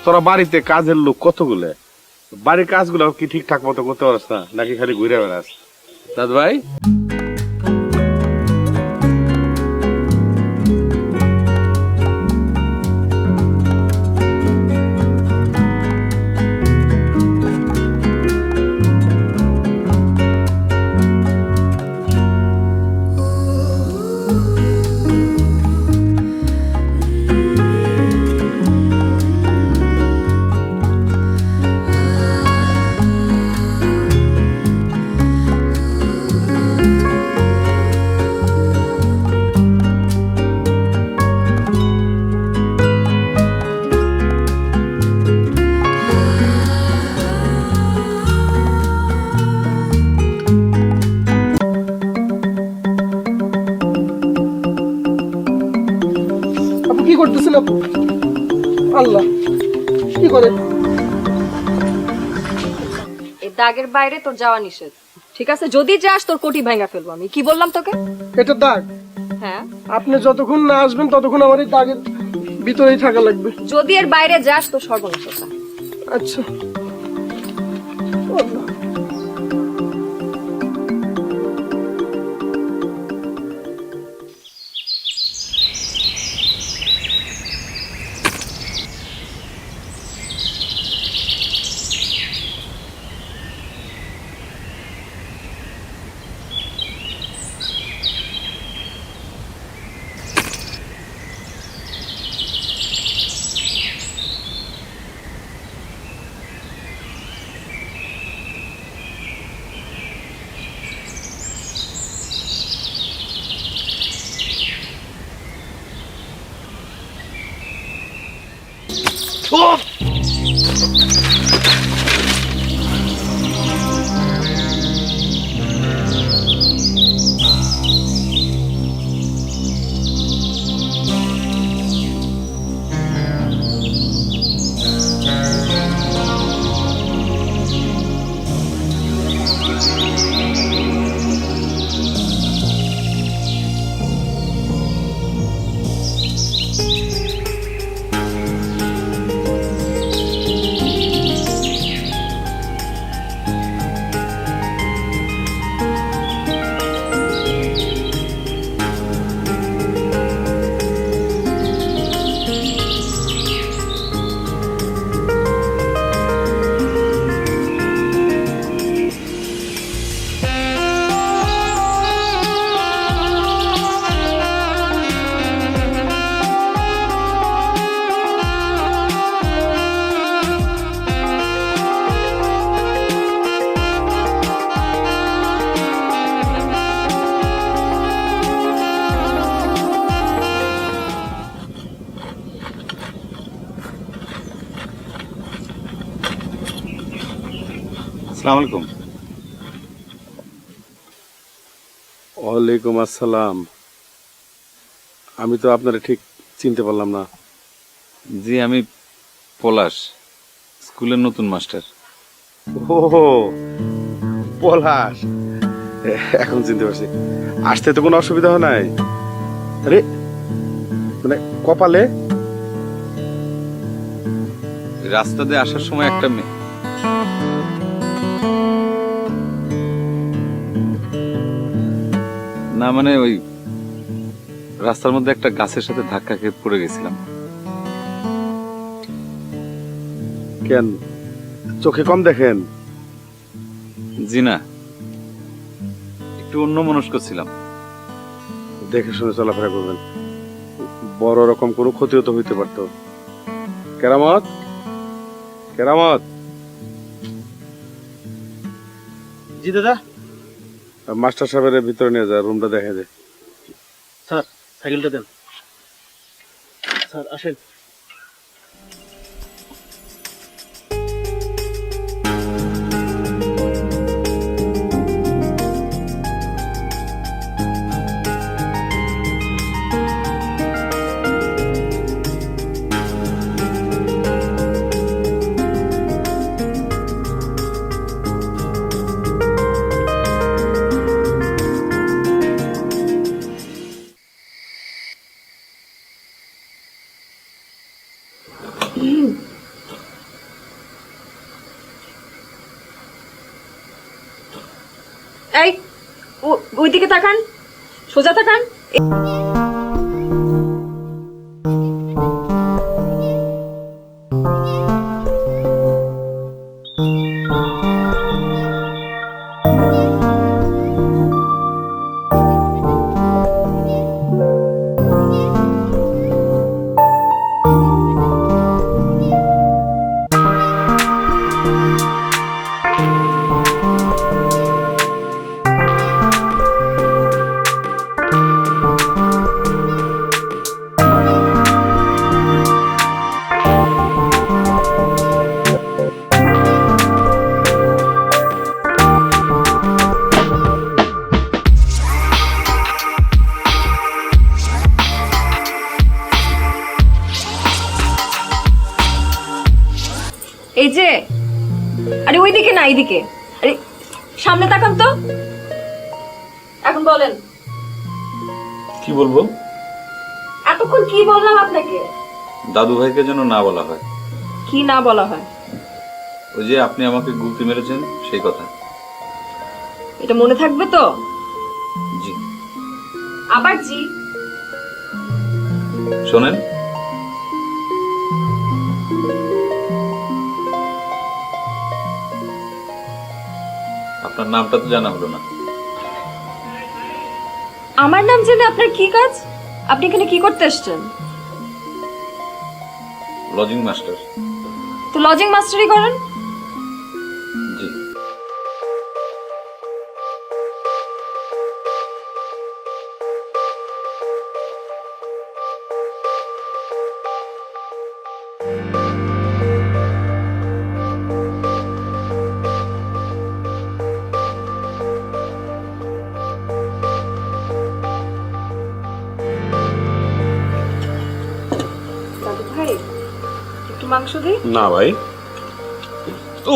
তোরা বাড়িতে কাজের লোক কতগুলো, বাড়ির কাজগুলো কি ঠিকঠাক মতো করতে পারছ না, নাকি খালি ঘুরে বেড়াস? দাদু ভাই, কি করতেছেন আপু? আল্লাহ, কি করে? এই দাগের বাইরে তোর যাওয়া নিষেধ, ঠিক আছে? যদি যাস তোর কোটি ভাঙা ফেলবো আমি। কি বললাম তোকে? এটা দাগ? হ্যাঁ। আপনি যতক্ষণ না আসবেন ততক্ষণ আমার এই দাগের ভিতরেই থাকা লাগবে। যদি এর বাইরে যাস তোর সর্বনাশ হবে। আচ্ছা। আল্লাহ। আসসালামু আলাইকুম। ওয়ালাইকুম আসসালাম। আমি তো আপনারা ঠিক চিনতে পারলাম না। জি, আমি পলাশ, স্কুলের নতুন মাস্টার। ও পলাশ, এখন চিনতে পারছি। আসতে তো কোনো অসুবিধা হয় নাই? আরে মানে কপালে রাস্তা দিয়ে আসার সময় একটা মেয়ে, না মানে ওই রাস্তার মধ্যে একটা গাছের সাথে ধাক্কা খেয়ে পড়ে গেছিলাম। কেন চোখে কম দেখেন? জি না, একটু অন্যমনস্ক ছিলাম। দেখে শুনে চলাফেরা করবেন, বড় রকম কোনো ক্ষতিও তো হইতে পারতো। কেরামত, কেরামত, জি দাদা। মাস্টার সাহেবের ভিতরে নিয়ে যা, রুমটা দেখা যায়। স্যার সাইকেলটা দেন। স্যার আসেন। এই ওইদিকে তাকান, সোজা তাকান। এই যে, আরে ওইদিকে না, এইদিকে। আরে সামনে তাকান তো। এখন বলেন, কি বলবো? এতক্ষণ কি বললাম আপনাকে? দাদু ভাইকে যেন না বলা হয়। কি না বলা হয়? ওই যে আপনি আমাকে গুলতি মেরেছেন সেই কথা। এটা মনে থাকবে তো? জি। আবার জি? শোনেন, আপনার নামটা তো জানা হলো না। আমার নাম জেনে আপনার কি কাজ? আপনি এখানে কি করতে এসেছেন? Lodging master. তো লজিং মাস্টারই করেন। জি। দাদু ভাই, একটু মাংস দিই। না ভাই। ও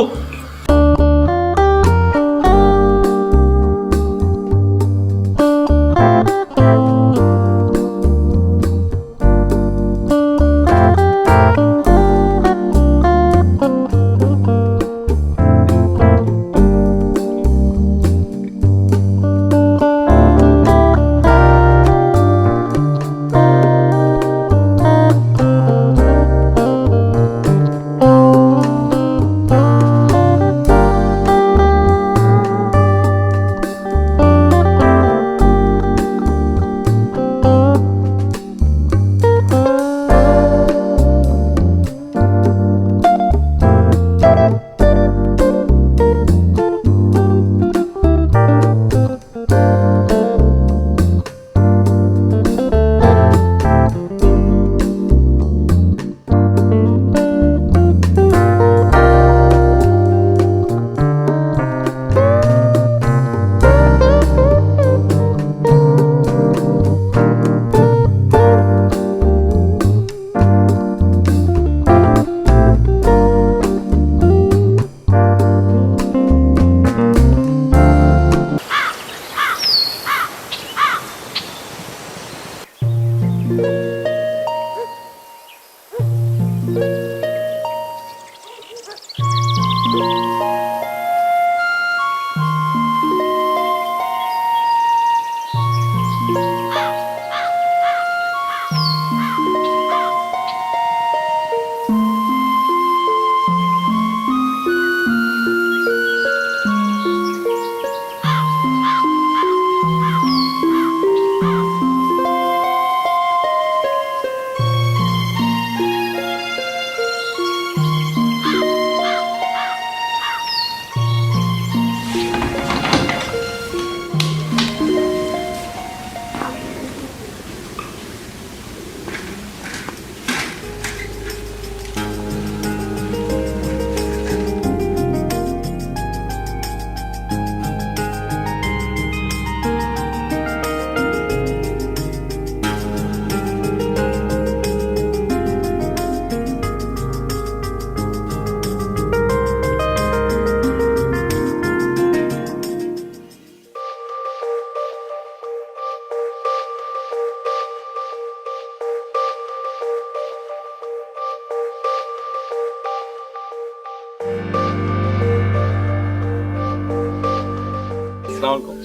আসসালামু আলাইকুম।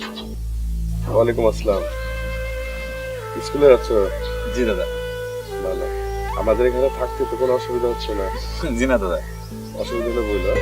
ওয়ালাইকুম আসসালাম। স্কুলে যাচ্ছ? জি দাদা। ভালো। আমাদের এখানে থাকতে তো কোনো অসুবিধা হচ্ছে না? জি না দাদা। অসুবিধা হলে বললো।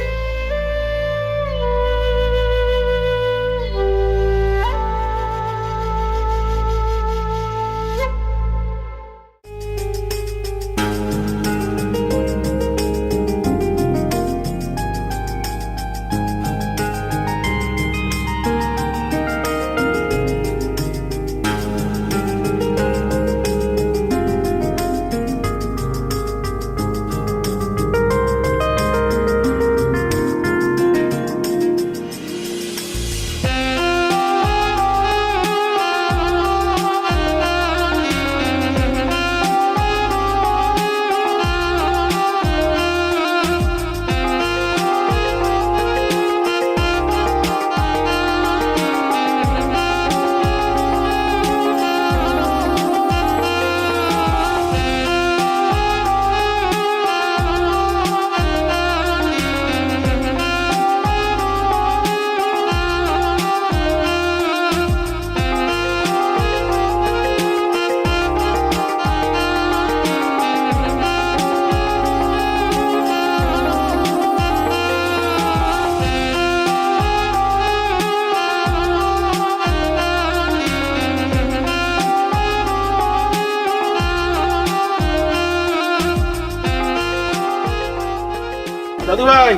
দাদু ভাই,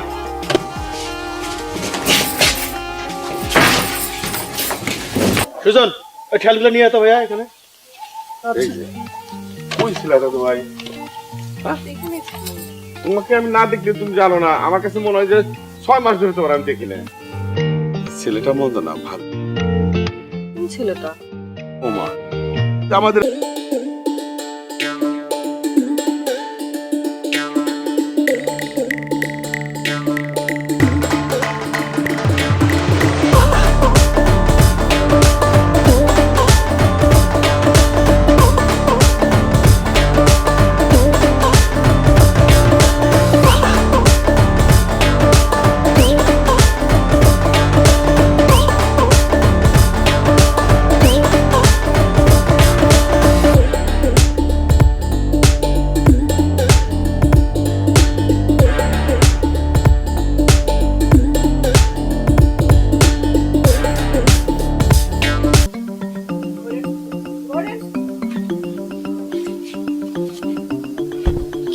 সুজন ওই ঠেলগুলো নিয়ে যেতে ভাইয়া এখানে। কই ছিল দাদু ভাই? তোমাকে আমি না দেখলে তুমি জানো না, আমার কাছে মনে হয় যে 6 মাস ধরে তোমার আমি দেখি না। ছেলেটা মন্দ না, ভালো। কোন ছেলেটা? ওমা আমাদের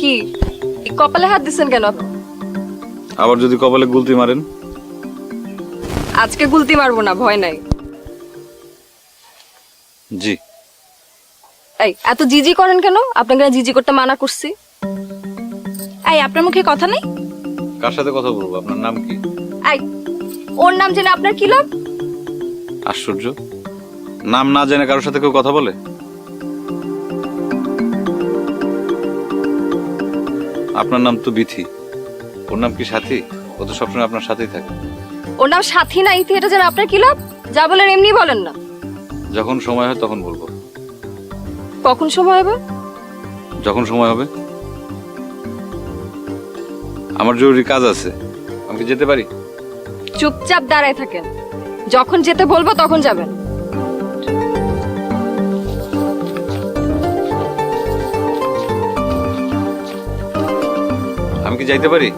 কি এই কপালে হাত দিছেন কেন? আবার যদি কপালে গুলতি মারেন? আজকে গুলতি মারবো না, ভয় নাই। জি। এই এত জিজি করেন কেন? আপনাকে না জিজি করতে মানা করছি। এই আপনার মুখে কথা নাই? কার সাথে কথা বলবো? আপনার নাম কি? এই ওর নাম জেনে আপনার কি লাভ? আশ্চর্য, নাম না জেনে কারোর সাথে কেউ কথা বলে? আপনার নাম তো বিথি, ওর নাম কি সাথী? ও তো সবসময় আপনার সাথেই থাকে। ওর নাম সাথী না ইথি, এটা জেনে আপনার কি লাভ? যা বলেন এমনি বলেন না। যখন সময় হয় তখন বলবো। কখন সময় হবে? যখন সময় হবে। আমার জরুরি কাজ আছে, আমি কি যেতে পারি? চুপচাপ দাঁড়ায় থাকেন, যখন যেতে বলবো তখন যাবেন। আমি কি যাইতে পারি?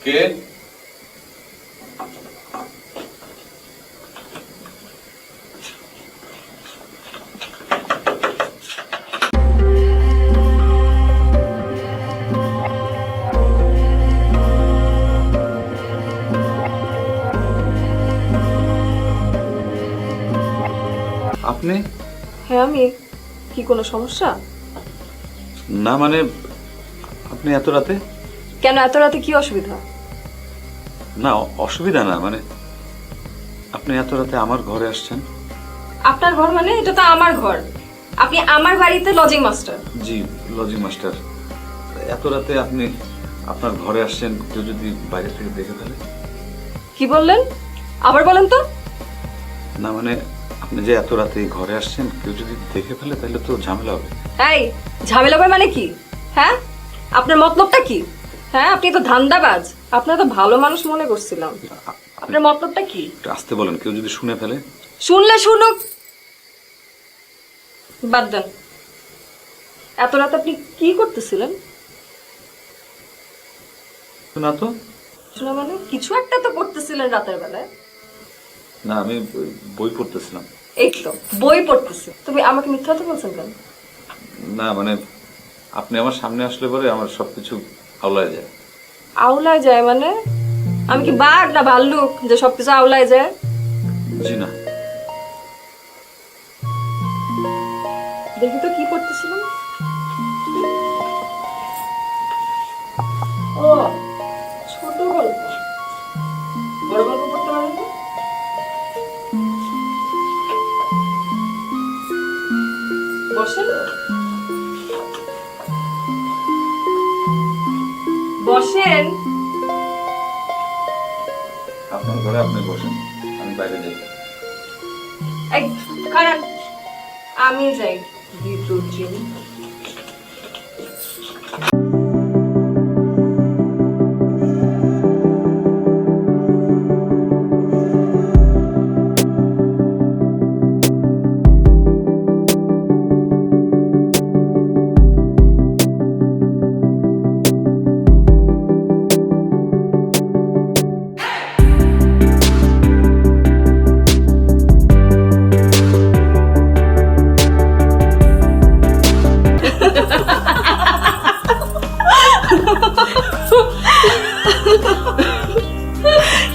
কে? আপনি? হ্যাঁ আমি। কি কোনো সমস্যা? না মানে আপনি এত রাতে? কেন এত রাতে কি অসুবিধা? না অসুবিধা না, মানে আপনি এত রাতে আমার ঘরে আসছেন। আপনার ঘর মানে? এটা তো আমার ঘর। আপনি আমার বাড়িতে লজিং মাস্টার। জি লজিং মাস্টার। এত রাতে আপনি আপনার ঘরে আসছেন, কেউ যদি বাইরে থেকে দেখে ফেলে? কি বললেন, আবার বলেন তো। না মানে আপনি যে এত রাতে ঘরে আসছেন, কেউ যদি দেখে ফেলে তাহলে তো ঝামেলা হবে। এই ঝামেলা হবে মানে কি? হ্যাঁ, আপনার মতলবটা কি? হ্যাঁ, আপনি তো ধান্দাবাজ। আপনার তো ভালো মানুষ মনে করছিলাম। আপনার মতলবটা কি? একটু আসতে বলেন, কেউ যদি শুনে ফেলে। শুনলে শুনুক, বাদ দেন। এত রাত আপনি কি করতেছিলেন? না তো। শোনা মানে কিছু একটা তো করতেছিলেন রাতের বেলায়। না, আমি বই পড়তেছিলাম। এই তো বই পড়তেছে, তুমি আমাকে মিথ্যা কথা বলছেন কেন? না মানে আপনি আমার সামনে আসলে পরে আমার সবকিছু আওলায় যায়। আউলায় যায় মানে? আমি কি বাঘ না ভাল্লুক যে সবকিছু আউলায় যায়? জি না। দেখি তো কি পড়তেছিলাম। ও ছোট গল্প, বড় গল্প পড়তে পারেন না? বসেন বসেন। আপনার ঘরে আপনি বসেন, আমি বাইরে যাই। এই খারাপ, আমি যাই বিদ্যুৎ চিনি।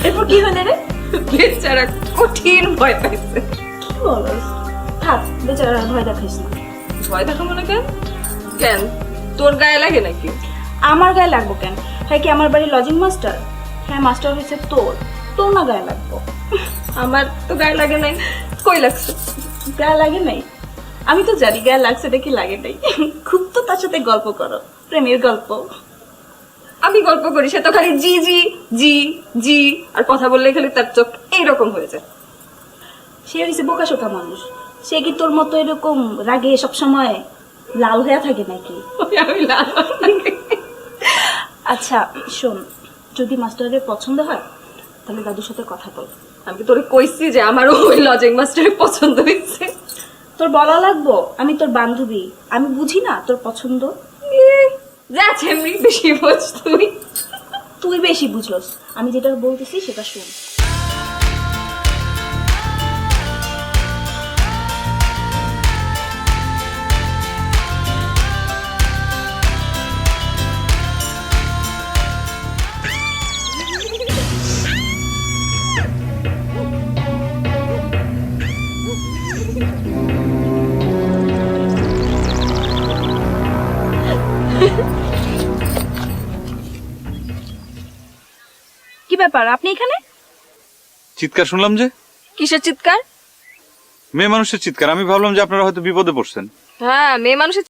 এরপর কি হলো রে? বেচারা কঠিন ভয় পাইছে। কি বলস? থাক, বেচারা ভয় দেখাইস না। ভয় দেখাবো না কেন? কেন তোর গায়ে লাগে নাকি? আমার গায়ে লাগবো কেন? হ্যাঁ কি আমার বাড়ির লজিং মাস্টার? হ্যাঁ, মাস্টার হয়েছে তোর, তোর না গায়ে লাগবো? আমার তো গায়ে লাগে নাই। কই লাগছে? গায়ে লাগে নাই? আমি তো জানি গায়ে লাগছে দেখি লাগে নাই। খুব তো তার সাথে গল্প করো, প্রেমের গল্প। আমি গল্প করি, সে তো খালি জি জি জি জি আর কথা বললে খালি তার চোখ এইরকম হয়ে যায়। সে হয়েছে বোকাশোকা মানুষ। সে কি তোর মতো এরকম রাগে সবসময় লাল হয়ে থাকে নাকি? আমি লাল। আচ্ছা শোন, যদি মাস্টারের পছন্দ হয় তাহলে দাদুর সাথে কথা বল। আমি তোরে কইছি যে আমার ওই লজিং মাস্টারের পছন্দ হয়েছে। তোর বলা লাগবো? আমি তোর বান্ধবী, আমি বুঝি না তোর পছন্দ? যাচ্ছে এমনি বেশি বোঝ তুই। তুই বেশি বুঝলস, আমি যেটা বলতেছি সেটা শোন। কি ব্যাপার, আপনি এখানে? চিৎকার শুনলাম যে। কিসের চিৎকার? মেয়ে মানুষের চিৎকার। আমি ভাবলাম যে আপনারা হয়তো বিপদে পড়ছেন। হ্যাঁ, মেয়ে মানুষের।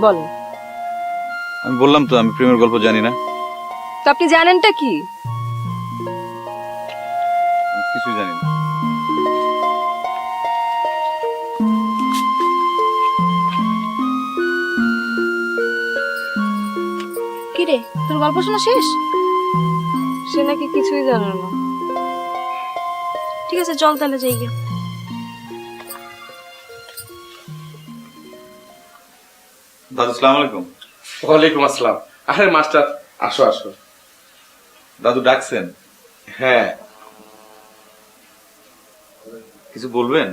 বল। আমি বললাম তো আমি প্রেমের গল্প জানি না। তো আপনি জানেনটা কি? আমি কিছুই জানি না। কি রে, তোর গল্প শোনা শেষ? সে নাকি কিছুই জানে না। ঠিক আছে চল তাহলে যাই গিয়া। দাদু সালাম আলাইকুম। ওয়ালাইকুম আসসালাম। আরে মাস্টার, আসো আসো। দাদু ডাকছেন? হ্যাঁ, কিছু বলবেন?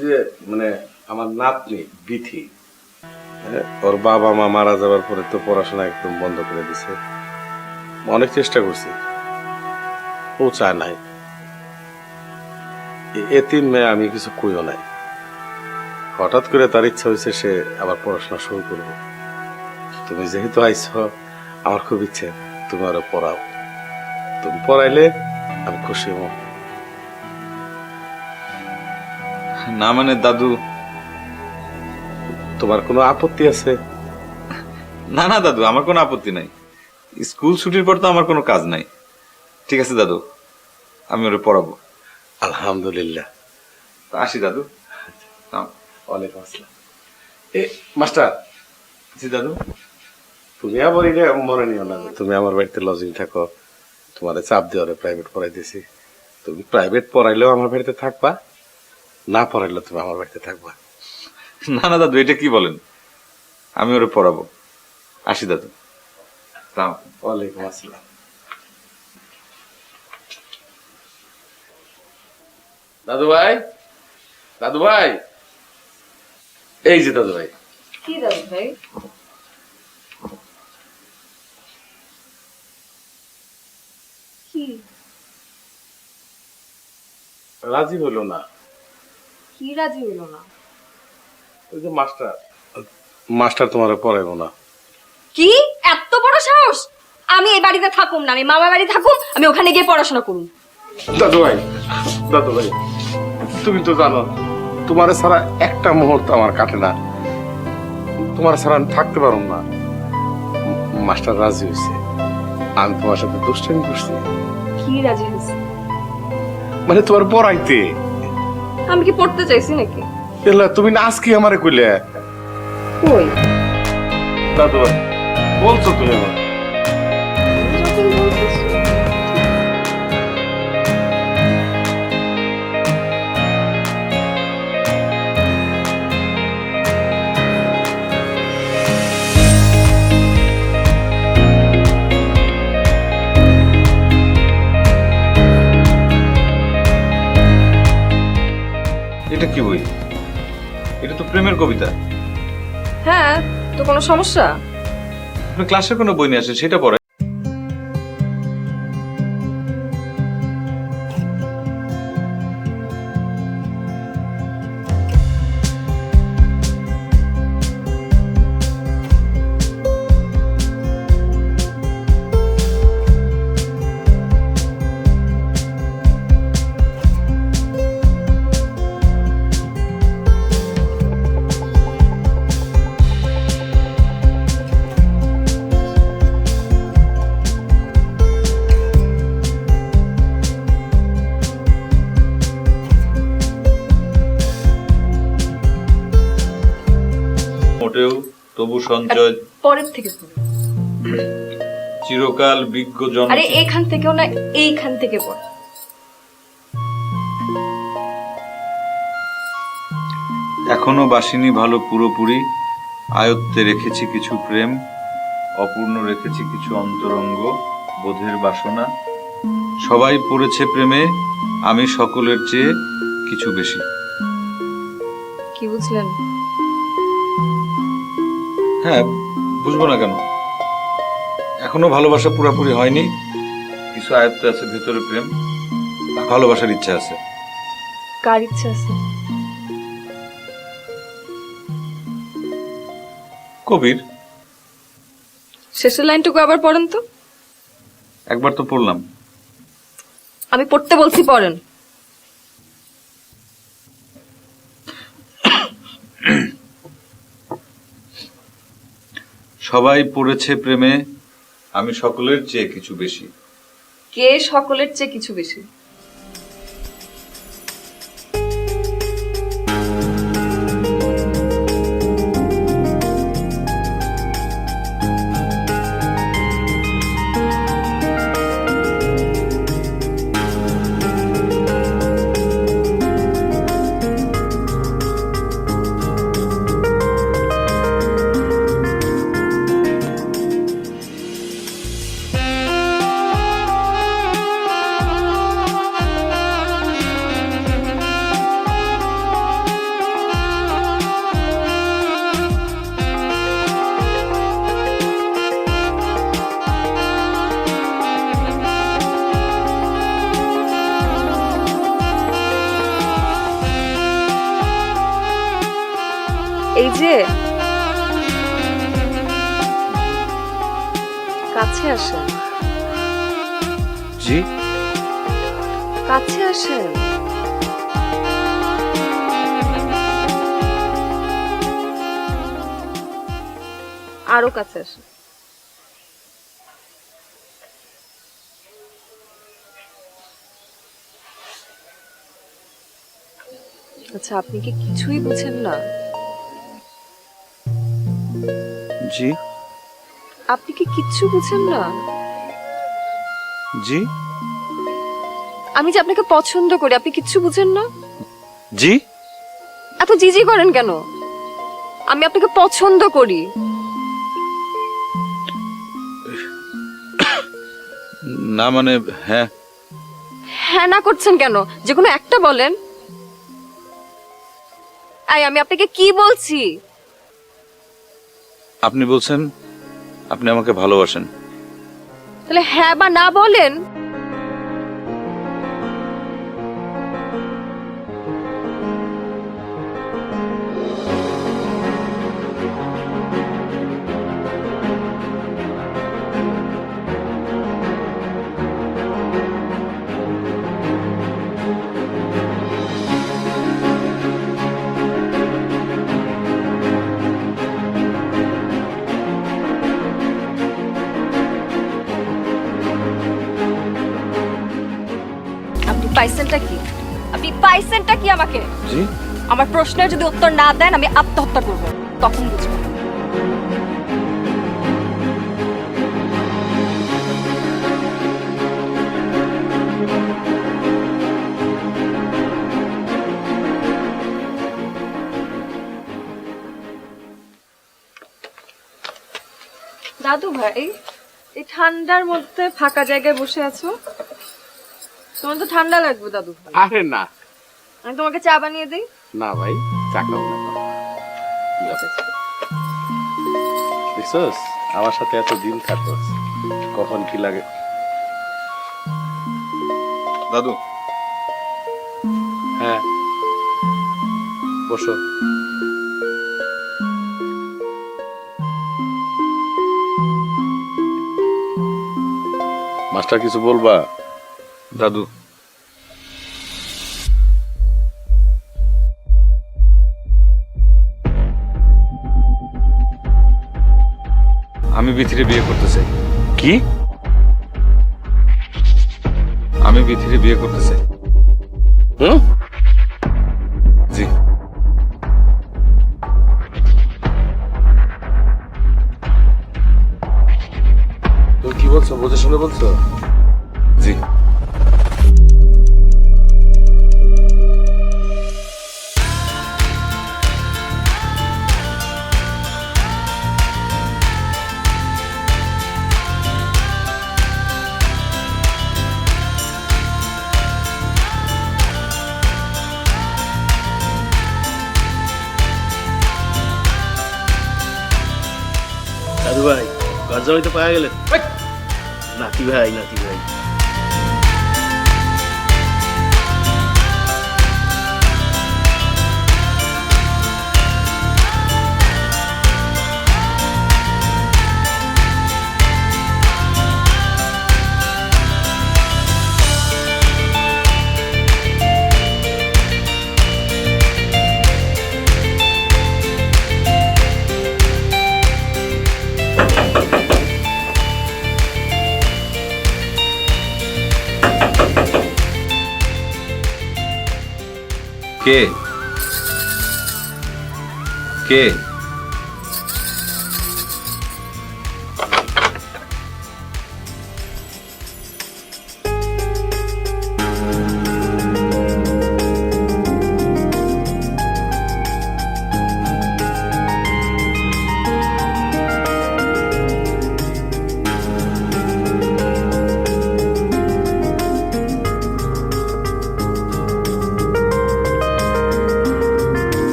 যে মানে আমার নাতনি বিথি, ওর বাবা মা মারা যাবার পরে তো পড়াশোনা একদম বন্ধ করে দিছে। অনেক চেষ্টা করছি, ও চায় নাই। এতিম মেয়ে, আমি কিছু কইও নাই। হঠাৎ করে তার ইচ্ছা হয়েছে সে আবার পড়াশোনা শুরু করবে। তুমি যেহেতু আইছ, আমার খুব ইচ্ছে তুমি আরো পড়াও। তুমি পড়াইলে আমি খুশি হব। না মানে দাদু, তোমার কোনো আপত্তি আছে? না না দাদু, আমার কোনো আপত্তি নাই। স্কুল ছুটির পর তো আমার কোনো কাজ নাই। ঠিক আছে দাদু, আমি ওরে পড়াবো। আলহামদুলিল্লাহ। তা আসি দাদু। ওয়ালাইকুম আসসালাম। মাস্টার, জি দাদু। তুমি আবার এটা মনে নিও না, তুমি আমার বাড়িতে লজিং থাকো। তোমার চাপ দিয়ে প্রাইভেট পড়াই দিছি। তুমি প্রাইভেট পড়াইলেও আমার বাড়িতে থাকবা, না পড়াইলেও তুমি আমার বাড়িতে থাকবা। না না দাদু, এটা কি বলেন? আমি ওরে পড়াবো। আসি দাদু। ওয়ালাইকুম আসসালাম। দাদু ভাই, দাদু ভাই, এই যে দাদু ভাই। কি দাদু ভাই? কি রাজি হইলো না। কি রাজি হইল না? ওই যে মাস্টার, মাস্টার তোমার পড়াইবো না। কি এত বড় সাহস! আমি এই বাড়িতে থাকুম না, আমি মামা বাড়ি থাকুম, আমি ওখানে গিয়ে পড়াশোনা করুম। দাদু ভাই, দাদু ভাই, তুমি তো জানো তোমার ছাড়া একটা মুহূর্ত আমার কাটে না। তোমার ছাড়া আমি থাকতে পারব না। মাস্টার রাজি হয়েছে, আমি তোমার সাথে দুষ্টামি করছি। কি রাজি হয়েছে? মানে তোমার পড়াইতে। আমি কি পড়তে চাইছি নাকি? এলা তুমি না আজকে আমারে কইলে। কই দাদু ভাই, বলছো তুমি আমার। যখন বলতেছি। এটা কি বই? এটা তো প্রেমের কবিতা। হ্যাঁ, তো কোনো সমস্যা? আপনি ক্লাসের কোনো বই নিয়ে আসেন, সেটা পড়ে। মোটেও তবু সঞ্চয় পরের থেকে পড়ো। চিরকাল বিজ্ঞ জন। আরে এখান থেকেও না, এইখান থেকে পড়ো। এখনো বাসিনি ভালো পুরোপুরি, আয়ত্তে রেখেছি কিছু প্রেম, অপূর্ণ রেখেছি কিছু অন্তরঙ্গ, বোধের বাসনা। সবাই পড়েছে প্রেমে, আমি সকলের চেয়ে কিছু বেশি। কি বুঝলেন? হ্যাঁ, বুঝবো না কেন? এখনো ভালোবাসা পুরোপুরি হয়নি, কিছু আয়ত্তে আছে ভেতরে প্রেম, ভালোবাসার ইচ্ছা আছে। কার ইচ্ছা আছে? কবির। শেষের লাইনটুকু আবার পড়েন তো। একবার তো পড়লাম। আমি পড়তে বলছি, পড়েন। সবাই পড়েছে প্রেমে, আমি সকলের চেয়ে কিছু বেশি। কে সকলের চেয়ে কিছু বেশি? যে কাছে আসেন, জি কাছে আসেন। আরো কাছে আসেন। আচ্ছা, আপনি কি কিছুই বুঝেন না? জি আপনি কি কিচ্ছু বুঝেন না? জি আমি যে আপনাকে পছন্দ করি, আপনি কিচ্ছু বুঝেন না? জি এত জিজি করেন কেন? আমি আপনাকে পছন্দ করি। না মানে হ্যাঁ। হ্যাঁ না করছেন কেন? যে কোনো একটা বলেন। আমি আপনাকে কি বলছি? আপনি বলছেন আপনি আমাকে ভালোবাসেন। তাহলে হ্যাঁ বা না বলেন। আপনি পাইছেনটা কি? আপনি পাইছেনটা কি আমাকে? জি আমার প্রশ্নের যদি উত্তর না দেন আমি আত্মহত্যা করব। তখন বুঝবেন। দাদু ভাই, এই ঠান্ডার মধ্যে ফাঁকা জায়গায় বসে আছো? তোমার তো ঠান্ডা লাগবে দাদু ভাই। আরে না আমি তোমাকে চা বানিয়ে দিই। না ভাই, চা খাবো না। দেখছস আমার সাথে এত দিন থাকছস, কখন কি লাগে। দাদু হ্যাঁ বসো। মাস্টার কিছু বলবা? দাদু আমি বিথিরে বিয়ে করতে চাই। কি? আমি বিথিরে বিয়ে করতে চাই। হুম? জি তুমি কি বলছো? বুঝে শুনে বলছো? জি দাদু ভাই, ঘর জামাই তো পাওয়া গেলেন। নাতি ভাই, নাতি ভাই। কে কে?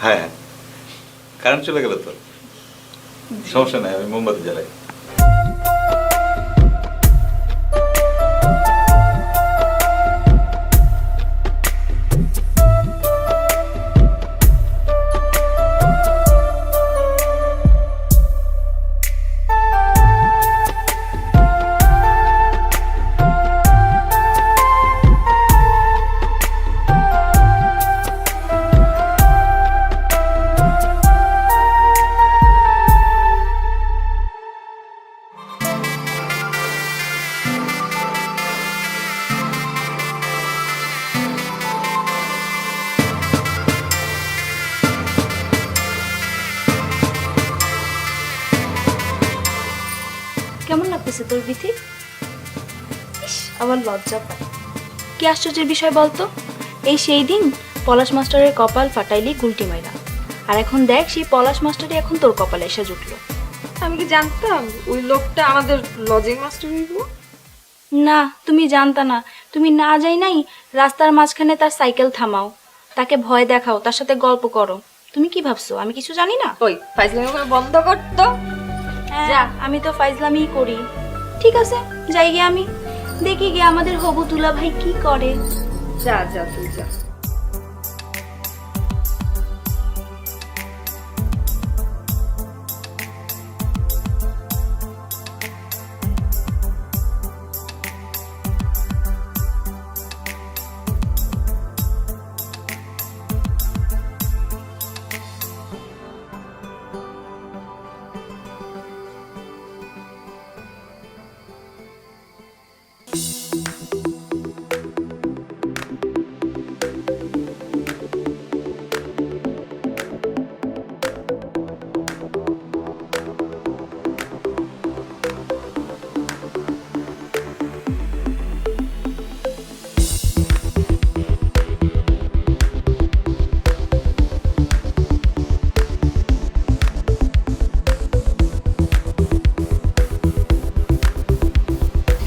হ্যাঁ হ্যাঁ, কারেন্ট চলে গেল তো, সমস্যা নাই, আমি মোমবাতি জ্বালাই। কেমন লাগতেছে তোর বিথি? ইস, আমার লজ্জা পায়। কি আশ্চর্যের বিষয় বলতো, এই সেই দিন পলাশ মাস্টারের কপাল ফাটাইলি গুলটি মাইরা, আর এখন দেখ সেই পলাশ মাস্টারই এখন তোর কপালে এসে জুটলো। আমি কি জানতাম ওই লোকটা আমাদের লজিং মাস্টার হইব? না, তুমি জানতা না। তুমি না যাই নাই রাস্তার মাঝখানে তার সাইকেল থামাও, তাকে ভয় দেখাও, তার সাথে গল্প করো। তুমি কি ভাবছো আমি কিছু জানি না? ওই ফাইজলামি করে বন্ধ করতো। যা, আমি তো ফাইজলামিই করি। ঠিক আছে, যাই গিয়ে আমি দেখি গিয়ে আমাদের হবু দুলা ভাই কি করে। যা যা তুই যা।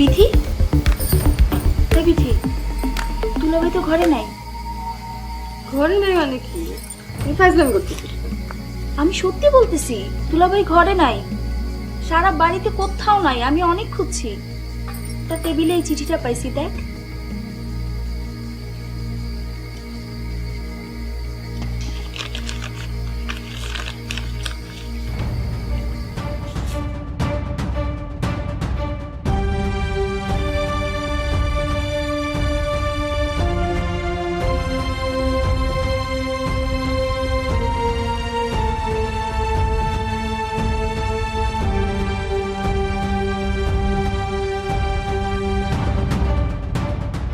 বিথি, এই বিথি, দুলা ভাই তো ঘরে নাই। ঘরে নেই মানে কি? তুমি ফাইজলামি করতেছি। আমি সত্যি বলতেছি, দুলাভাই ঘরে নাই, সারা বাড়িতে কোথাও নাই। আমি অনেক খুঁজছি, তার টেবিলে এই চিঠিটা পাইছি, দেখ।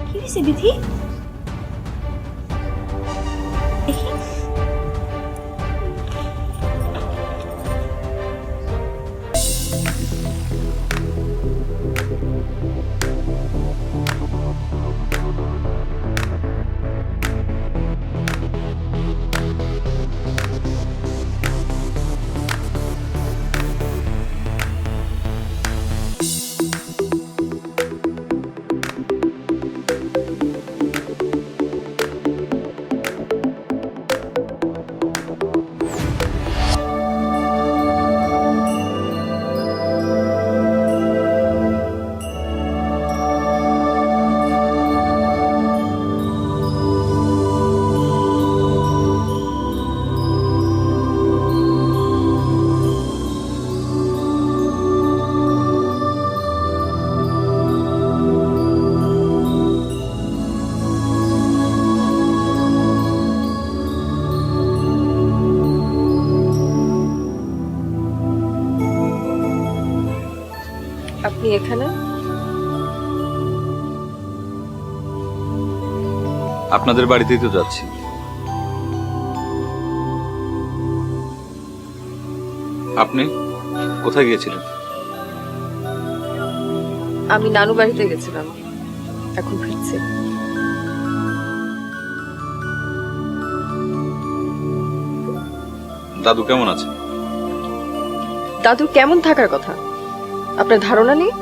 কি হয়েছে বিথি? দেখি। আপনি এখানে? আপনাদের বাড়িতেই তো যাচ্ছি। আপনি কোথায় গিয়েছিলেন? আমি নানু বাড়িতে গেছিলাম, এখন ফিরছি। দাদু কেমন আছে? দাদুর কেমন থাকার কথা আপনার ধারণা নেই?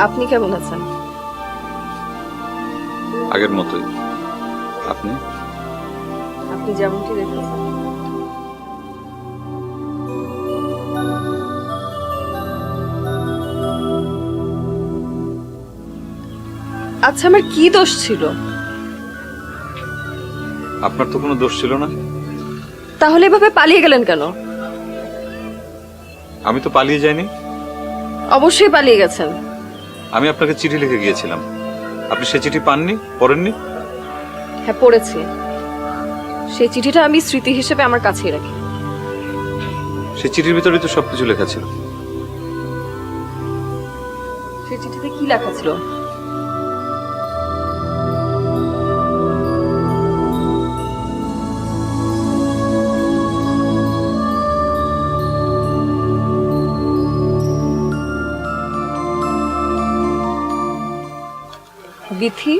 আপনি কেমন আছেন? আগের মতোই। আপনি? আপনি যেমনটি দেখেছেন। আচ্ছা, আমার কি দোষ ছিল? আপনার তো কোনো দোষ ছিল না। তাহলে এভাবে পালিয়ে গেলেন কেন? আমি তো পালিয়ে যাইনি। অবশ্যই পালিয়ে গেছেন। আমি আপনাকে চিঠি লিখে গিয়েছিলাম, আপনি সে চিঠি পাননি, পড়েননি। হ্যাঁ, পড়েছি। সেই চিঠিটা আমি স্মৃতি হিসেবে আমার কাছেই রাখি। সেই চিঠির ভিতরে তো সবকিছু লেখা ছিল। সেই চিঠিতে কি লেখা ছিল? বিথি,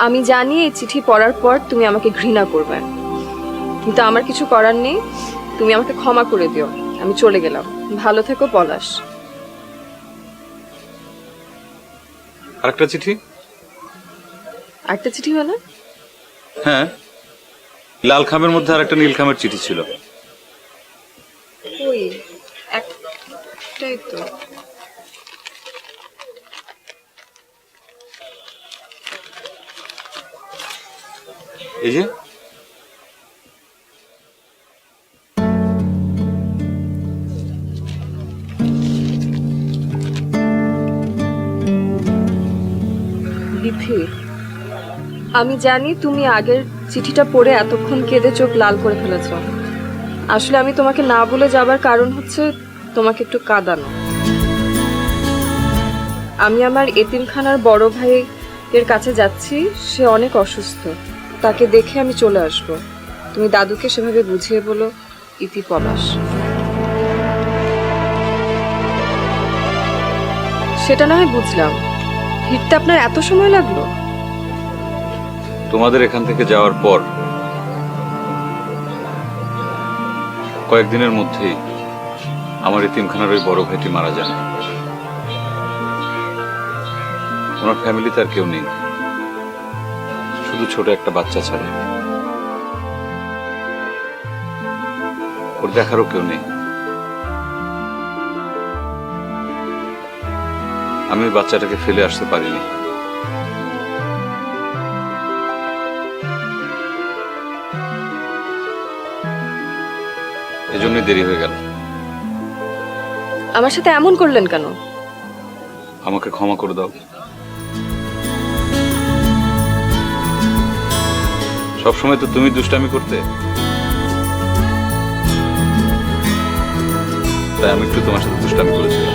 আমি জানি এই চিঠি পড়ার পর তুমি আমাকে ঘৃণা করবে, কিন্তু আমার কিছু করার নেই। তুমি আমাকে ক্ষমা করে দিও, আমি চলে গেলাম। ভালো থেকো পলাশ। আরেকটা চিঠি? একটা চিঠি মানে? হ্যাঁ, লাল খামের মধ্যে আরেকটা নীল খামের চিঠি ছিল। ওই একটাই তো। এই যে, বিথি, আমি জানি তুমি আগের চিঠিটা পড়ে এতক্ষণ কেঁদে চোখ লাল করে ফেলেছ। আসলে আমি তোমাকে না বলে যাবার কারণ হচ্ছে তোমাকে একটু কাঁদানো। আমি আমার এতিমখানার বড় ভাইয়ের কাছে যাচ্ছি, সে অনেক অসুস্থ। তাকে দেখে আমি চলে আসব। তুমি দাদুকে সেভাবে বুঝিয়ে বলো, ইতি পলাশ। সেটা না হয় বুঝলাম, ফিরতে আপনার এত সময় লাগলো? তোমাদের এখান থেকে যাওয়ার পর কয়েকদিনের মধ্যেই আমার এতিমখানার ওই বড় ভাইটি মারা যান। ওনার ফ্যামিলিতে আর কেউ নেই, শুধু ছোট একটা বাচ্চা ছাড়া। ওর দেখারও কেউ নেই। আমি ওই বাচ্চাটাকে ফেলে আসতে পারিনি। এজন্যই দেরি হয়ে গেল। আমার সাথে এমন করলেন কেন? আমাকে ক্ষমা করে দাও। সবসময় তো তুমি দুষ্টামি করতে, তাই আমি একটু তোমার সাথে দুষ্টামি করেছিলাম।